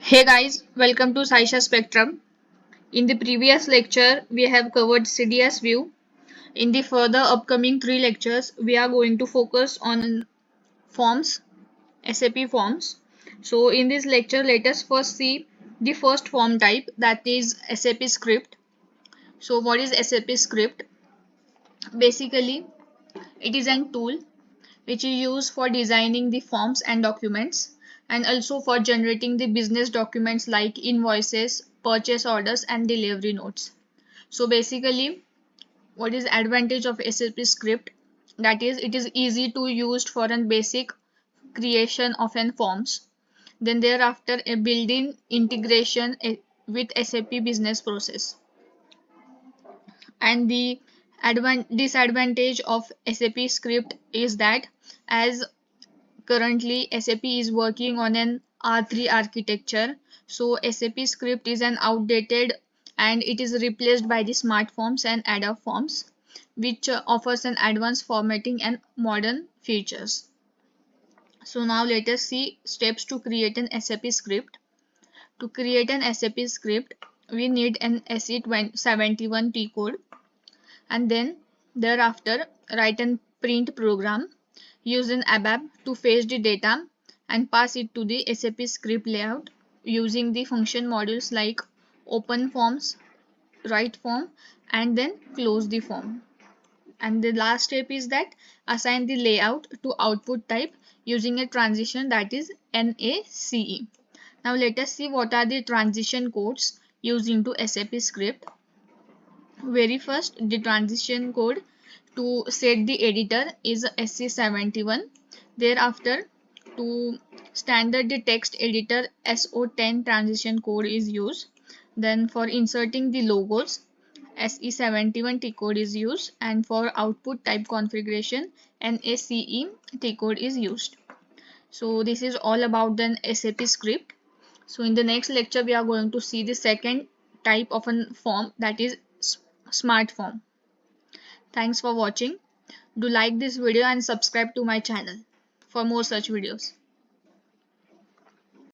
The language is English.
Hey guys, welcome to Saisha Spectrum. In the previous lecture, we have covered CDS view. In the further upcoming three lectures, we are going to focus on forms, SAP forms. So in this lecture, let us first see the first form type, that is SAP script. So what is SAP script? Basically, it is a tool which is used for designing the forms and documents, and also for generating the business documents like invoices, purchase orders and delivery notes. So basically, what is advantage of SAP script? That is, it is easy to use for a basic creation of an forms. Then thereafter a built-in integration with SAP business process. And the disadvantage of SAP script is that, as currently SAP is working on an R3 architecture, so SAP script is an outdated and it is replaced by the smart forms and ABAP forms, which offers an advanced formatting and modern features. So now let us see steps to create an SAP script. To create an SAP script, we need an SE71T code, and then thereafter write an print program. Use an ABAP to fetch the data and pass it to the SAP script layout using the function modules like open forms, write form, and then close the form. And the last step is that assign the layout to output type using a transition, that is NACE. Now let us see what are the transition codes used into SAP script. Very first, the transition code to set the editor is SC71. Thereafter, to standard the text editor, SO10 transition code is used. Then for inserting the logos, SE71 T code is used, and for output type configuration, NACE T code is used. So this is all about the SAP script. So in the next lecture, we are going to see the second type of a form, that is smart form. Thanks for watching. Do like this video and subscribe to my channel for more such videos.